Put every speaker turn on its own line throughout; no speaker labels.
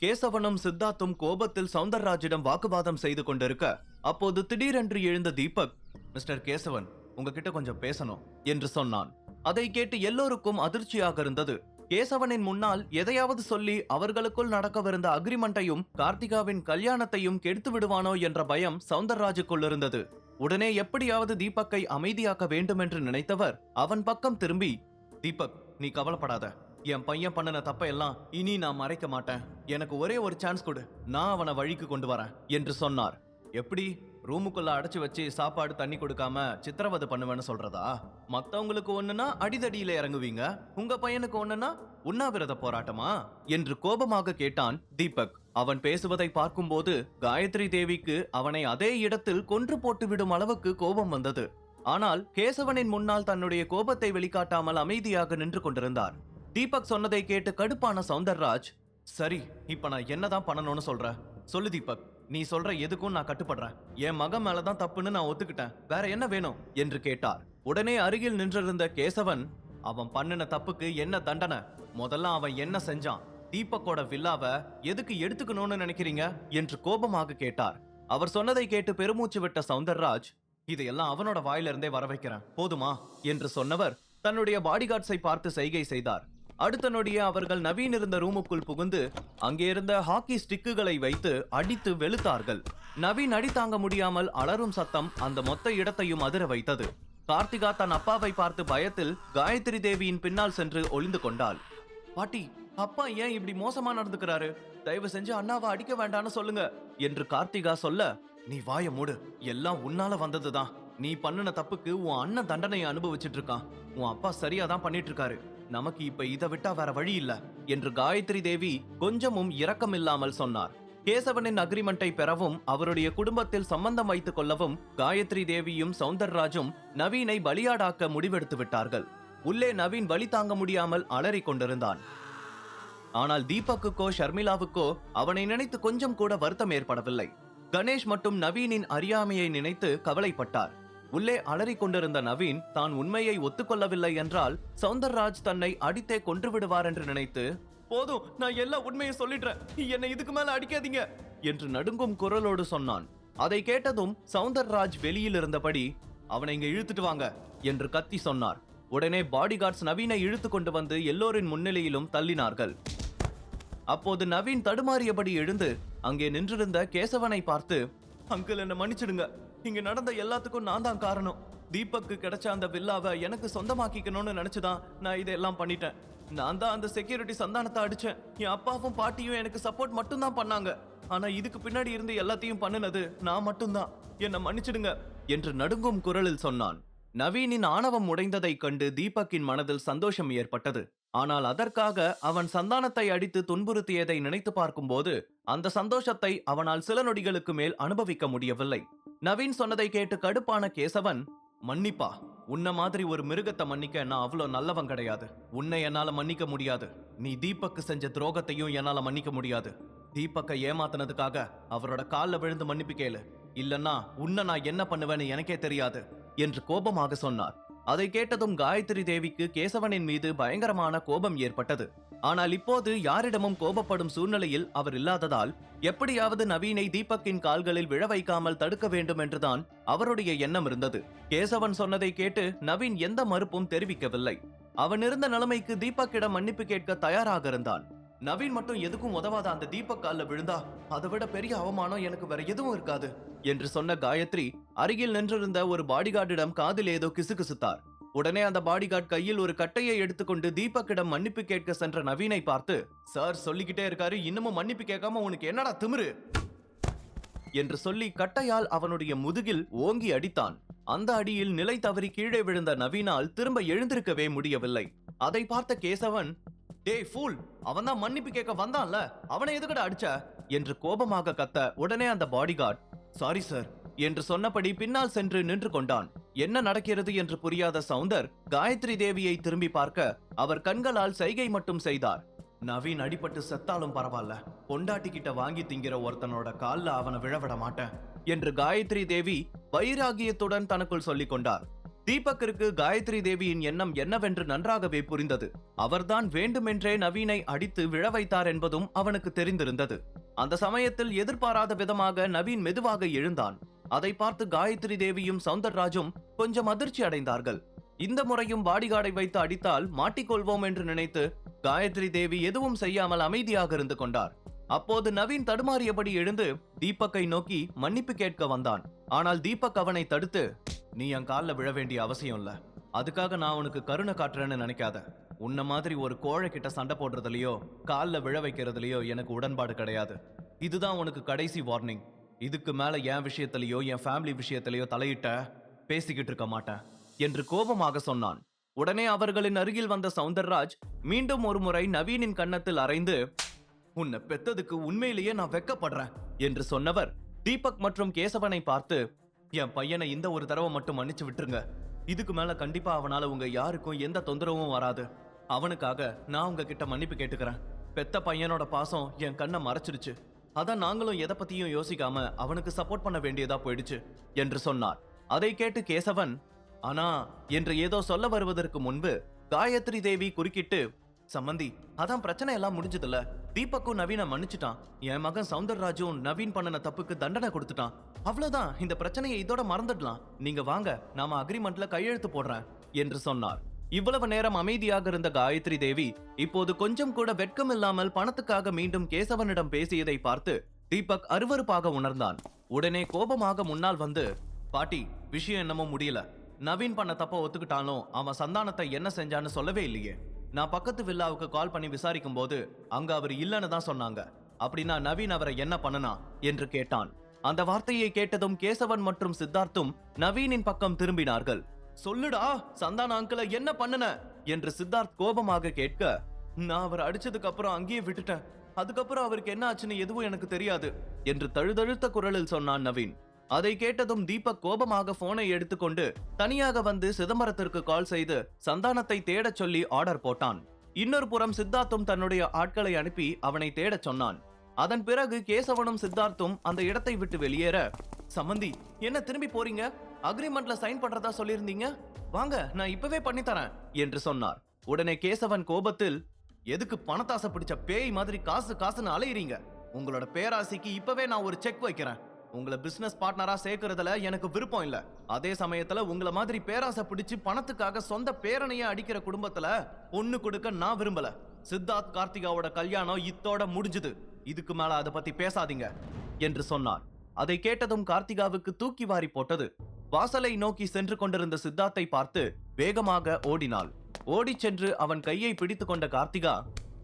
கேசவனும் சித்தார்த்தும் கோபத்தில் சௌந்தரராஜிடம் வாக்குவாதம் செய்து கொண்டிருக்க அப்போது திடீரென்று எழுந்த தீபக், மிஸ்டர் கேசவன், உங்ககிட்ட கொஞ்சம் பேசணும் என்று சொன்னான். அதை கேட்டு எல்லோருக்கும் அதிர்ச்சியாக இருந்தது. கேசவனின் முன்னால் எதையாவது சொல்லி அவர்களுக்குள் நடக்கவிருந்த அக்ரிமெண்ட்டையும் கார்த்திகாவின் கல்யாணத்தையும் கெடுத்து விடுவானோ என்ற பயம் சௌந்தரராஜுக்குள் இருந்தது. உடனே எப்படியாவது தீபக்கை அமைதியாக்க வேண்டும் என்று நினைத்தவர் அவன் பக்கம் திரும்பி, தீபக், நீ கவலைப்படாத, என் பையன் பண்ணின தப்பையெல்லாம் இனி நான் மறைக்க மாட்டேன். எனக்கு ஒரே ஒரு சான்ஸ் கொடு, நான் அவனை வழிக்கு கொண்டு வரேன் என்று சொன்னார். எப்படி, ரூமுக்குள்ள அடைச்சு வச்சு சாப்பாடு தண்ணி கொடுக்காம சித்திரவதை பண்ணுவேன்னு சொல்றதா? மத்தவங்களுக்கு ஒண்ணுனா அடிதடியில இறங்குவீங்க, உங்க பையனுக்கு ஒண்ணுனா உண்ணாவிரத போராட்டமா என்று கோபமாக கேட்டான் தீபக். அவன் பேசுவதை பார்க்கும்போது காயத்ரி தேவிக்கு அவனை அதே இடத்தில் கொன்று போட்டு விடும் அளவுக்கு கோபம் வந்தது. ஆனால் கேசவனின் முன்னால் தன்னுடைய கோபத்தை வெளிக்காட்டாமல் அமைதியாக நின்று கொண்டிருந்தார். தீபக் சொன்னதை கேட்டு கடுப்பான சௌந்தரராஜ், சரி, இப்ப நான் என்னதான் பண்ணணும்னு சொல்ற? சொல்லு தீபக், நீ சொல்ற எதுக்கும் நான் கட்டுப்படுறேன். என் மகன் மேலதான் தப்புன்னு நான் ஒத்துக்கிட்டேன், வேற என்ன வேணும் என்று கேட்டார். உடனே அருகில் நின்றிருந்த கேசவன், அவன் பண்ணின தப்புக்கு என்ன தண்டனை, முதல்ல அவன் என்ன செஞ்சான், தீபக்கோட வில்லாவை எதுக்கு எடுத்துக்கணும்னு நினைக்கிறீங்க என்று கோபமாக கேட்டார். அவர் சொன்னதை கேட்டு பெருமூச்சு விட்ட சௌந்தரராஜ், இதையெல்லாம் அவனோட வாயிலிருந்தே வர வைக்கிறேன், போதுமா என்று சொன்னவர் தன்னுடைய பாடிகார்ட்ஸை பார்த்து செய்கை செய்தார். அடுத்த நொடியே அவர்கள் நவீன் இருந்த ரூமுக்குள் புகுந்து அங்கே இருந்த ஹாக்கி ஸ்டிக்குகளை வைத்து அடித்து வெளுத்தார்கள். நவீன் அடி தாங்க முடியாமல் அலறும் சத்தம் அந்த மொத்த இடத்தையும் அதிர வைத்தது. கார்த்திகா தன் அப்பாவை பார்த்து பயத்தில் காயத்ரி தேவியின் பின்னால் சென்று ஒளிந்து கொண்டாள். பாட்டி, அப்பா ஏன் இப்படி மோசமா நடந்துக்கிறாரு? தயவு செஞ்சு அண்ணாவை அடிக்க வேண்டான்னு சொல்லுங்க என்று கார்த்திகா சொல்ல, நீ வாய மூடு, எல்லாம் உன்னால வந்ததுதான். நீ பண்ணின தப்புக்கு உன் அண்ணன் தண்டனையை அனுபவிச்சுட்டு இருக்கான். உன் அப்பா சரியாதான் பண்ணிட்டு இருக்காரு. நமக்கு இப்ப இதை விட்டா வேற வழி இல்ல என்று காயத்ரி தேவி கொஞ்சமும் இரக்கம் இல்லாமல் சொன்னார். கேசவனின் அக்ரிமெண்டை பெறவும் அவருடைய குடும்பத்தில் சம்பந்தம் வைத்துக் கொள்ளவும் காயத்ரி தேவியும் சௌந்தரராஜும் நவீனை பலியாடாக்க முடிவெடுத்து விட்டார்கள். உள்ளே நவீன் வலி தாங்க முடியாமல் அலறி கொண்டிருந்தான். ஆனால் தீபக்குக்கோ ஷர்மிளாவுக்கோ அவனை நினைத்து கொஞ்சம் கூட வருத்தம் ஏற்படவில்லை. கணேஷ் மட்டும் நவீனின் அறியாமையை நினைத்து கவலைப்பட்டார். உள்ளே அலறிக் கொண்டிருந்த நவீன் தான் உண்மையை ஒத்துக்கொள்ளவில்லை என்றால் சௌந்தரராஜ் தன்னை அடித்தே கொன்று விடுவார் என்று நினைத்து, போதும், நான் எல்லா உண்மையை சொல்லிடுறேன், என்னை இதுக்கு மேல அடிக்காதீங்க என்று நடுங்கும் குரலோடு சொன்னான். அதை கேட்டதும் சௌந்தரராஜ் வெளியில் இருந்தபடி, அவனை இங்க இழுத்துட்டு வாங்க என்று கத்தி சொன்னார். உடனே பாடிகார்ட்ஸ் நவீனை இழுத்து கொண்டு வந்து எல்லோரின் முன்னிலையிலும் தள்ளினார்கள். அப்போது நவீன் தடுமாறியபடி எழுந்து அங்கே நின்றிருந்த கேசவனை பார்த்து, அங்கிள், என்ன மன்னிச்சிடுங்க, இங்க நடந்த எல்லாத்துக்கும் நான் தான் காரணம். தீபக்கு கிடைச்ச அந்த வில்லாவை எனக்கு சொந்தமாக்கிக்கணும்னு நினைச்சுதான் நான் இதெல்லாம் பண்ணிட்டேன். நான் தான் அந்த செக்யூரிட்டி சந்தானத்தை அடிச்சேன். என் அப்பாவும் பாட்டியும் எனக்கு சப்போர்ட் மட்டும்தான் பண்ணாங்க. ஆனா இதுக்கு பின்னாடி இருந்து எல்லாத்தையும் பண்ணினது நான் மட்டும்தான். என்ன மன்னிச்சிடுங்க என்று நடுங்கும் குரலில் சொன்னான். நவீனின் ஆணவம் உடைந்ததை கண்டு தீபக்கின் மனதில் சந்தோஷம் ஏற்பட்டது. ஆனால் அதற்காக அவன் சந்தானத்தை அடித்து துன்புறுத்தியதை நினைத்து பார்க்கும்போது அந்த சந்தோஷத்தை அவனால் சில நொடிகளுக்கு மேல் அனுபவிக்க முடியவில்லை. நவீன் சொன்னதை கேட்டு கடுப்பான கேசவன், மன்னிப்பா, உன்ன மாதிரி ஒரு மிருகத்தை மன்னிக்க நான் அவ்வளோ நல்லவன் கிடையாது. உன்னை என்னால மன்னிக்க முடியாது. நீ தீபக்கு செஞ்ச துரோகத்தையும் என்னால மன்னிக்க முடியாது. தீபக்கை ஏமாத்தினதுக்காக அவரோட காலில் விழுந்து மன்னிப்பு கேளு, இல்லன்னா உன்னை நான் என்ன பண்ணுவேன்னு எனக்கே தெரியாது என்று கோபமாக சொன்னார். அதை கேட்டதும் காயத்ரி தேவிக்கு கேசவனின் மீது பயங்கரமான கோபம் ஏற்பட்டது. ஆனால் இப்போது யாரிடமும் கோபப்படும் சூழ்நிலையில் அவர் இல்லாததால் எப்படியாவது நவீனை தீபக்கின் கால்களில் விழ வைக்காமல் தடுக்க வேண்டும் என்றுதான் அவருடைய எண்ணம் இருந்தது. கேசவன் சொன்னதை கேட்டு நவீன் எந்த மறுப்பும் தெரிவிக்கவில்லை. அவன் இருந்த நிலைமைக்கு தீபக்கிடம் மன்னிப்பு கேட்க தயாராக இருந்தான். நவீன் மட்டும் எதுக்கும் உதவாத அந்த தீபக் காலில் விழுந்தா அதை விட பெரிய அவமானம் எனக்கு வேற எதுவும் இருக்காது என்று சொன்ன காயத்ரி அருகில் நின்றிருந்த ஒரு பாடிகார்டிடம் காதில் ஏதோ கிசுகிசுத்தார். உடனே அந்த பாடிகார்ட் கையில் ஒரு கட்டையை எடுத்துக்கொண்டு தீபக்கிடம் மன்னிப்பு கேட்க சென்ற நவீனை பார்த்து, சார் சொல்லிக்கிட்டே இருக்காரு, இன்னமும் மன்னிப்பு கேட்காம உனக்கு என்னடா திமிரு என்று சொல்லி கட்டையால் அவனுடைய முதுகில் ஓங்கி அடித்தான். அந்த அடியில் நிலை தவறி கீழே விழுந்த நவீனால் திரும்ப எழுந்திருக்கவே முடியவில்லை. அதை பார்த்த கேசவன், டேய் ஃபூல், அவன் தான் மன்னிப்பு கேட்க வந்தான்ல, அவனை எதுக்கட அடிச்ச என்று கோபமாக கத்த, உடனே அந்த பாடிகார்ட் சாரி சார் என்று சொன்னபடி பின்னால் சென்று நின்று கொண்டான். என்ன நடக்கிறது என்று புரியாத சௌந்தர் காயத்ரி தேவியை திரும்பி பார்க்க அவர் கண்களால் சைகை மட்டும் செய்தார். நவீன் அடிபட்டு செத்தாலும் பரவாயில்ல, பொண்டாட்டி கிட்ட வாங்கி திங்கிற ஒருத்தனோட கால்ல அவனை விழவிட மாட்டேன் என்று காயத்ரி தேவி வைராகியத்துடன் தனக்குள் சொல்லிக் கொண்டார். தீபக்கிற்கு காயத்ரி தேவியின் எண்ணம் என்னவென்று நன்றாகவே புரிந்தது. அவர்தான் வேண்டுமென்றே நவீனை அடித்து விழ வைத்தார் என்பதும் அவனுக்கு தெரிந்திருந்தது. அந்த சமயத்தில் எதிர்பாராத விதமாக நவீன் மெதுவாக எழுந்தான். அதை பார்த்து காயத்ரி தேவியும் சௌந்தரராஜும் கொஞ்சம் அதிர்ச்சி அடைந்தார்கள். இந்த முறையும் பாடிகார்டை வைத்து அடித்தால் மாட்டிக்கொள்வோம் என்று நினைத்து காயத்ரி தேவி எதுவும் செய்யாமல் அமைதியாக இருந்து கொண்டார். அப்போது நவீன் தடுமாறியபடி எழுந்து தீபக்கை நோக்கி மன்னிப்பு கேட்க வந்தான். ஆனால் தீபக் அவனை தடுத்து, நீ என் காலில் விழ வேண்டிய அவசியம் இல்ல. அதுக்காக நான் உனக்கு கருணை காட்டுறேன்னு நினைக்காத. உன்ன மாதிரி ஒரு கோழை கிட்ட சண்டை போடுறதுலயோ காலில் விழ வைக்கிறதுலயோ எனக்கு உடன்பாடு கிடையாது. இதுதான் உனக்கு கடைசி வார்னிங். இதுக்கு மேல என் விஷயத்திலயோ என் ஃபேமிலி விஷயத்திலயோ தலையிட்ட பேசிக்கிட்டு இருக்க மாட்டேன் என்று கோபமாக சொன்னான். உடனே அவர்களின் அருகில் வந்த சௌந்தரராஜ் மீண்டும் ஒரு முறை நவீனின் கன்னத்தில் அறைந்து, உன்னை பெத்ததுக்கு உண்மையிலேயே நான் வெக்கப்படுறேன் என்று சொன்னவர் தீபக் மற்றும் கேசவனை பார்த்து, என் பையனை இந்த ஒரு தடவை மட்டும் மன்னிச்சு விட்டுருங்க. இதுக்கு மேல கண்டிப்பா அவனால உங்க யாருக்கும் எந்த தொந்தரவும் வராது. அவனுக்காக நான் உங்ககிட்ட மன்னிப்பு கேட்டுக்கிறேன். பெத்த பையனோட பாசம் என் கண்ணை மறைச்சிடுச்சு. அதான் நாங்களும் எதை பத்தியும் யோசிக்காம அவனுக்கு சப்போர்ட் பண்ண வேண்டியதா போயிடுச்சு என்று சொன்னார். அதை கேட்டு கேசவன், ஆனா என்று ஏதோ சொல்ல வருவதற்கு முன்பு காயத்ரி தேவி குறுக்கிட்டு, சம்மந்தி, அதான் பிரச்சனை எல்லாம் முடிஞ்சதுல. தீபக்கும் நவீன மன்னிச்சுட்டான். என் மகன் சௌந்தரராஜும் நவீன் பண்ணன தப்புக்கு தண்டனை கொடுத்துட்டான். அவ்வளவுதான், இந்த பிரச்சனையை இதோட மறந்துடலாம். நீங்க வாங்க, நாம அக்ரிமெண்ட்ல கையெழுத்து போடுறேன் என்று சொன்னார். இவ்வளவு நேரம் அமைதியாக இருந்த காயத்ரி தேவி இப்போது கொஞ்சம் கூட வெட்கம் இல்லாமல் பணத்துக்காக மீண்டும் கேசவனிடம் பேசியதை பார்த்து தீபக் அருவருப்பாக உணர்ந்தான். உடனே கோபமாக முன்னால் வந்து, பாட்டி, விஷயம் என்னமோ முடியல. நவீன் பண்ண தப்ப ஒத்துக்கிட்டாலும் அவன் சந்தானத்தை என்ன செஞ்சான்னு சொல்லவே இல்லையே. நான் பக்கத்து வில்லாவுக்கு கால் பண்ணி விசாரிக்கும் போது அங்க அவர் இல்லன்னு தான் சொன்னாங்க. அப்படின்னா நவீன் அவரை என்ன பண்ணனா என்று கேட்டான். அந்த வார்த்தையை கேட்டதும் கேசவன் மற்றும் சித்தார்த்தும் நவீனின் பக்கம் திரும்பினார்கள். சொல்லுடா, சந்தான அங்கிள என்ன பண்ணுன என்று சித்தார்த் கோபமாக கேட்க, நான் அவர் அடிச்சதுக்கு அப்புறம் அங்கேயே விட்டுட்டேன். அதுக்கப்புறம் அவருக்கு என்ன ஆச்சுன்னு எதுவும் எனக்கு தெரியாது என்று தழுதழுத்த குரலில் சொன்னான் நவீன். அதை கேட்டதும் தீபக் கோபமாக போனை எடுத்துக்கொண்டு தனியாக வந்து சிதம்பரத்திற்கு கால் செய்து சந்தானத்தை தேடச் சொல்லி ஆர்டர் போட்டான். இன்னொரு புறம் சித்தார்த்தும் தன்னுடைய ஆட்களை அனுப்பி அவனை தேடச் சொன்னான். அதன் பிறகு கேசவனும் சித்தார்த்தும் அந்த இடத்தை விட்டு வெளியேற, சம்மந்தி, என்ன திரும்பி போறீங்க? அக்ரிமெண்ட்ல சைன் பண்றதா சொல்லியிருந்தீங்க. வாங்க, நான் இப்பவே பண்ணித்தரேன் என்று சொன்னார். உடனே கேசவன் கோபத்தில், எதுக்கு பணத்தாசை பிடிச்ச பேய் மாதிரி காசு காசுன்னு அலையிறீங்க? உங்களோட பேராசைக்கு இப்பவே நான் ஒரு செக் வைக்கிறேன். உங்களை பிசினஸ் பார்ட்னரா சேர்க்கறதுல எனக்கு விருப்பம் இல்ல. அதே சமயத்துல உங்கள மாதிரி பேராசை பிடிச்சு பணத்துக்காக சொந்த பேரனையே அடிக்கிற குடும்பத்துல பொண்ணு கொடுக்க நான் விரும்பல. சித்தார்த் கார்த்திகாவோட கல்யாணம் இத்தோட முடிஞ்சது. இதுக்கு மேல அதை பத்தி பேசாதீங்க என்று சொன்னார். அதை கேட்டதும் கார்த்திகாவுக்கு தூக்கி வாரி போட்டது. வாசலை நோக்கி சென்று கொண்டிருந்த சித்தார்த்தை பார்த்து வேகமாக ஓடினாள். ஓடி சென்று அவன் கையை பிடித்து கொண்ட கார்த்திகா,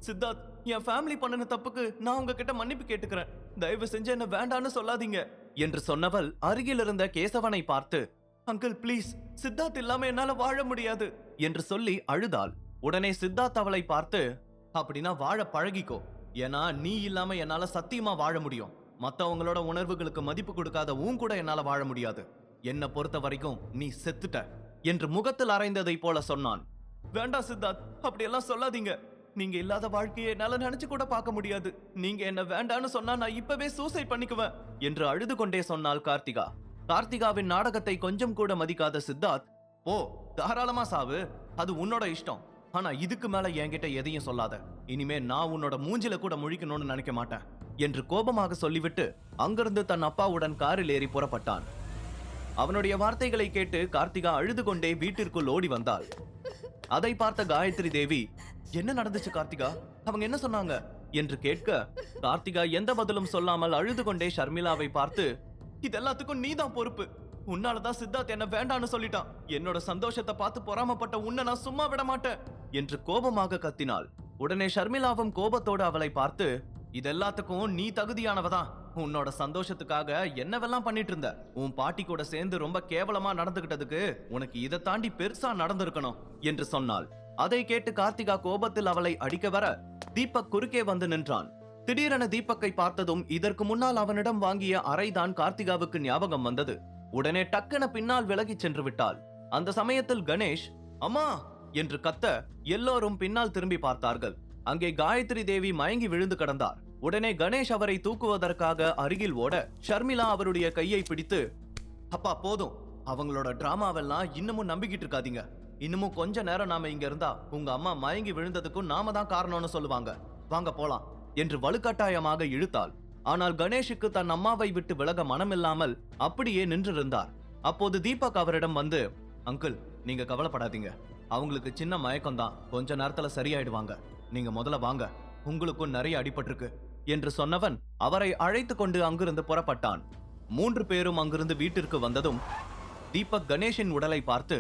சித்தார்த், என் ஃபேமிலி பண்ணின தப்புக்கு நான் உங்ககிட்ட மன்னிப்பு கேட்டுக்கிறேன். தயவு செஞ்சு என்ன வேண்டான்னு சொல்லாதீங்க என்று சொன்னவள் அருகில் இருந்த கேசவனை பார்த்து, அங்கிள் ப்ளீஸ், சித்தார்த் இல்லாம என்னால வாழ முடியாது என்று சொல்லி அழுதாள். உடனே சித்தார்த் அவளை பார்த்து, அப்படின்னா வாழ பழகிக்கோ. ஏன்னா நீ இல்லாம என்னால சத்தியமா வாழ முடியும். மத்தவங்களோட உணர்வுகளுக்கு மதிப்பு கொடுக்காத உன் கூட என்னால வாழ முடியாது. என்ன பொறுத்த வரைக்கும் நீ செத்துட்ட என்று முகத்தில் அரைந்ததை போல சொன்னான். வேண்டாம் சித்தார்த், அப்படியெல்லாம் சொல்லாதீங்க. நீங்க இல்லாத வாழ்க்கையை என்னால நினைச்சு கூட பார்க்க முடியாது. நீங்க என்ன வேண்டான்னு சொன்னா நான் இப்பவே சூசைட் பண்ணிக்குவேன் என்று அழுது கொண்டே சொன்னாள் கார்த்திகா. கார்த்திகாவின் நாடகத்தை கொஞ்சம் கூட மதிக்காத சித்தார்த், ஓ தாராளமா சாவு, அது உன்னோட இஷ்டம். ஆனா இதுக்கு மேல என்கிட்ட எதையும் சொல்லாத. இனிமே நான் உன்னோட மூஞ்சில கூட முழிக்கணும்னு நினைக்க மாட்டேன் என்று கோபமாக சொல்லிவிட்டு அங்கிருந்து தன் அப்பாவுடன் காரில் ஏறி புறப்பட்டான். அவனுடைய வார்த்தைகளை கேட்டு கார்த்திகா அழுது கொண்டே வீட்டிற்குள் ஓடி வந்தாள். அதை பார்த்த காயத்ரி தேவி, என்ன நடந்துச்சு கார்த்திகா? அவங்க என்ன சொன்னாங்க என்று கேட்க, கார்த்திகா எந்த பதிலும் சொல்லாமல் அழுது கொண்டே ஷர்மிளாவை பார்த்து, இது எல்லாத்துக்கும் நீதான் பொறுப்பு. உன்னாலதான் சித்தார்த் என்ன வேண்டான்னு சொல்லிட்டான். என்னோட சந்தோஷத்தை பார்த்து பொறாமப்பட்ட உன்னை நான் சும்மா விட மாட்டேன் என்று கோபமாக கத்தினாள். உடனே ஷர்மிளாவும் கோபத்தோடு அவளை பார்த்து, இது எல்லாத்துக்கும் நீ தகுதியானவதான். உன்னோட சந்தோஷத்துக்காக என்னவெல்லாம் பண்ணிட்டு இருந்த. உன் பாட்டி கூட சேர்ந்து ரொம்ப கேவலமா நடந்துகிட்டதுக்கு உனக்கு இதை தாண்டி பெருசா நடந்திருக்கணும் என்று சொன்னாள். அதை கேட்டு கார்த்திகா கோபத்தில் அவளை அடிக்க வர தீபக் குறுக்கே வந்து நின்றான். திடீரென தீபக்கை பார்த்ததும் இதற்கு முன்னால் அவனிடம் வாங்கிய அறைதான் கார்த்திகாவுக்கு ஞாபகம் வந்தது. உடனே டக்கென பின்னால் விலகி சென்று விட்டாள். அந்த சமயத்தில் கணேஷ் அம்மா என்று கத்த எல்லோரும் பின்னால் திரும்பி பார்த்தார்கள். அங்கே காயத்ரி தேவி மயங்கி விழுந்து கிடந்தார். உடனே கணேஷ் அவரை தூக்குவதற்காக அருகில் ஓட ஷர்மிளா அவருடைய கையை பிடித்து, அப்பா போதும், அவங்களோட டிராமாவெல்லாம் இன்னமும் நம்பிக்கிட்டு இருக்காதீங்க. இன்னமும் கொஞ்ச நேரம் நாம இங்க இருந்தா உங்க அம்மா மயங்கி விழுந்ததுக்கும் நாம தான் காரணம்னு சொல்லுவாங்க. வாங்க போலாம் என்று வலுக்கட்டாயமாக இழுத்தாள். ஆனால் கணேஷுக்கு தன் அம்மாவை விட்டு விலக மனமில்லாமல் அப்படியே நின்றிருந்தார். அப்போது தீபக் அவரிடம் வந்து, அங்கிள், நீங்க கவலைப்படாதீங்க. அவங்களுக்கு சின்ன மயக்கம் தான், கொஞ்ச நேரத்துல சரியாயிடுவாங்க. நீங்க முதல்ல வாங்க, உங்களுக்கும் நிறைய அடிபட்டிருக்கு என்று சொன்னவன் அவரை அழைத்து கொண்டு அங்கிருந்து புறப்பட்டான். 3 பேரும் அங்கிருந்து வீட்டிற்கு வந்ததும் தீபக் கணேஷின் உடலை பார்த்து,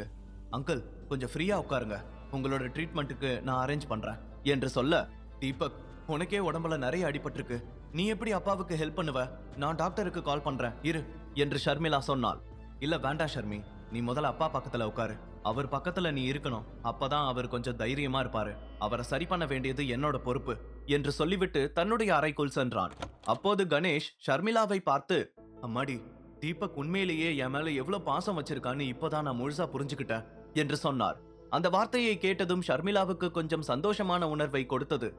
அங்கிள், கொஞ்சம் ஃப்ரீயா உட்காருங்க, உங்களோட ட்ரீட்மெண்ட்டுக்கு நான் அரேஞ்ச் பண்றேன் என்று சொல்ல, தீபக், உனக்கே உடம்புல நிறைய அடிபட்டிருக்கு, நீ எப்படி அப்பாவுக்கு ஹெல்ப் பண்ணுவ? நான் டாக்டருக்கு கால் பண்றேன் இரு என்று ஷர்மிளா சொன்னாள். இல்ல வேண்டாம் ஷர்மி, நீ முதல்ல அப்பா பக்கத்துல உட்காரு. அவர் பக்கத்துல நீ இருக்கணும், அப்பதான் அவர் கொஞ்சம் தைரியமா இருப்பாரு. அவரை சரி பண்ண வேண்டியது என்னோட பொறுப்பு என்று சொல்லிவிட்டு தன்னுடைய அறைக்குள் சென்றான். அப்போது கணேஷ் ஷர்மிளாவை பார்த்து, அம்மாடி, தீபக் உண்மையிலேயே என் மேல எவ்வளவு பாசம் வச்சிருக்கான்னு இப்பதான் நான் முழுசா புரிஞ்சுக்கிட்டேன் என்று சொன்னார். அந்த வார்த்தையை கேட்டதும் ஷர்மிளாவுக்கு கொஞ்சம் சந்தோஷமான உணர்வை கொடுத்தது.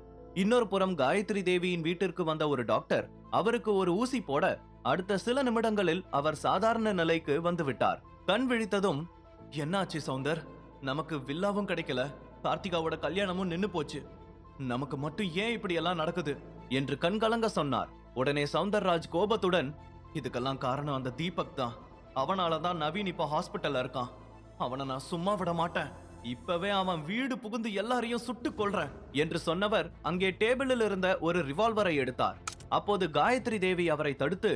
இன்னொரு புறம் காயத்ரி தேவியின் வீட்டிற்கு வந்த ஒரு டாக்டர் அவருக்கு ஒரு ஊசி போட அடுத்த சில நிமிடங்களில் அவர் சாதாரண நிலைக்கு வந்து விட்டார். கண் விழித்ததும், என்னாச்சு சௌந்தர்? நமக்கு வில்லாவும் கிடைக்கல, கார்த்திகாவோட கல்யாணமும் நின்னு போச்சு, நமக்கு மட்டும் ஏன் இப்படி எல்லாம் நடக்குது என்று கண்கலங்க சொன்னார். உடனே சௌந்தர்ராஜ் கோபத்துடன், இதுக்கெல்லாம் காரணம் அந்த தீபக் தான். அவனாலதான் நவீன் இப்ப ஹாஸ்பிட்டல்ல இருக்கான். அவனை நான் சும்மா விட மாட்டேன். இப்பவே அவன் வீடு புகுந்து எல்லாரையும் சுட்டுக் கொல்றேன் என்று சொன்னவர் அங்கே டேபிளில் இருந்த ஒரு ரிவால்வரை எடுத்தார். அப்போது காயத்ரி தேவி அவரை தடுத்து,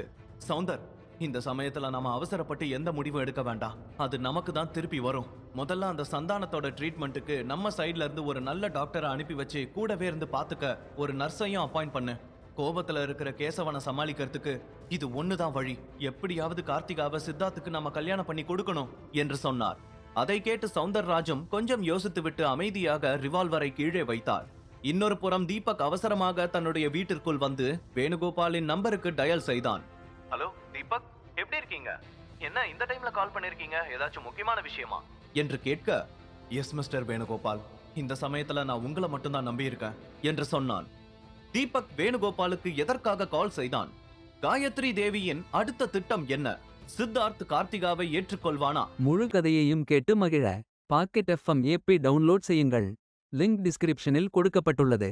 சௌந்தர், இந்த சமயத்துல நாம அவசரப்பட்டு எந்த முடிவும் எடுக்க வேண்டாம். அது நமக்கு தான் திருப்பி வரும். முதல்ல அந்த சந்தானத்தோட ட்ரீட்மெண்ட்டுக்கு நம்ம சைட்ல இருந்து ஒரு நல்ல டாக்டரை அனுப்பி வச்சு கூடவே இருந்து பாத்துக்க ஒரு நர்ஸையும் அப்பாயிண்ட் பண்ணு. கோபத்துல இருக்கிற கேசவனை சமாளிக்கிறதுக்கு இது ஒண்ணுதான் வழி. எப்படியாவது கார்த்திகாவை சித்தார்த்துக்கு நம்ம கல்யாணம் பண்ணி கொடுக்கணும் என்று சொன்னார். அதை கேட்டு சௌந்தர்ராஜும் கொஞ்சம் யோசித்துவிட்டு அமைதியாக ரிவால்வரை கீழே வைத்தார். இன்னொரு புறம் தீபக் அவசரமாக தன்னுடைய வீட்டிற்குள் வந்து வேணுகோபாலின் நம்பருக்கு டயல் செய்தான். ஹலோ தீபக், எப்படி இருக்கீங்க? என்ன இந்த டைம்ல கால் பண்ணிருக்கீங்க? ஏதாச்சும் முக்கியமான விஷயமா என்று கேட்க, எஸ் மிஸ்டர் வேணுகோபால், இந்த சமயத்துல நான் உங்களை மட்டும்தான் நம்பி இருக்கேன் என்று சொன்னான். தீபக் வேணுகோபாலுக்கு எதற்காக கால் செய்தான்? காயத்ரி தேவியின் அடுத்த திட்டம் என்ன? சித்தார்த் கார்த்திகாவை ஏற்றுக்கொள்வானா?
முழு கதையையும் கேட்டு மகிழ பாக்கெட் FM ஏபி டவுன்லோட் செய்யுங்கள். லிங்க் டிஸ்கிரிப்ஷனில் கொடுக்கப்பட்டுள்ளது.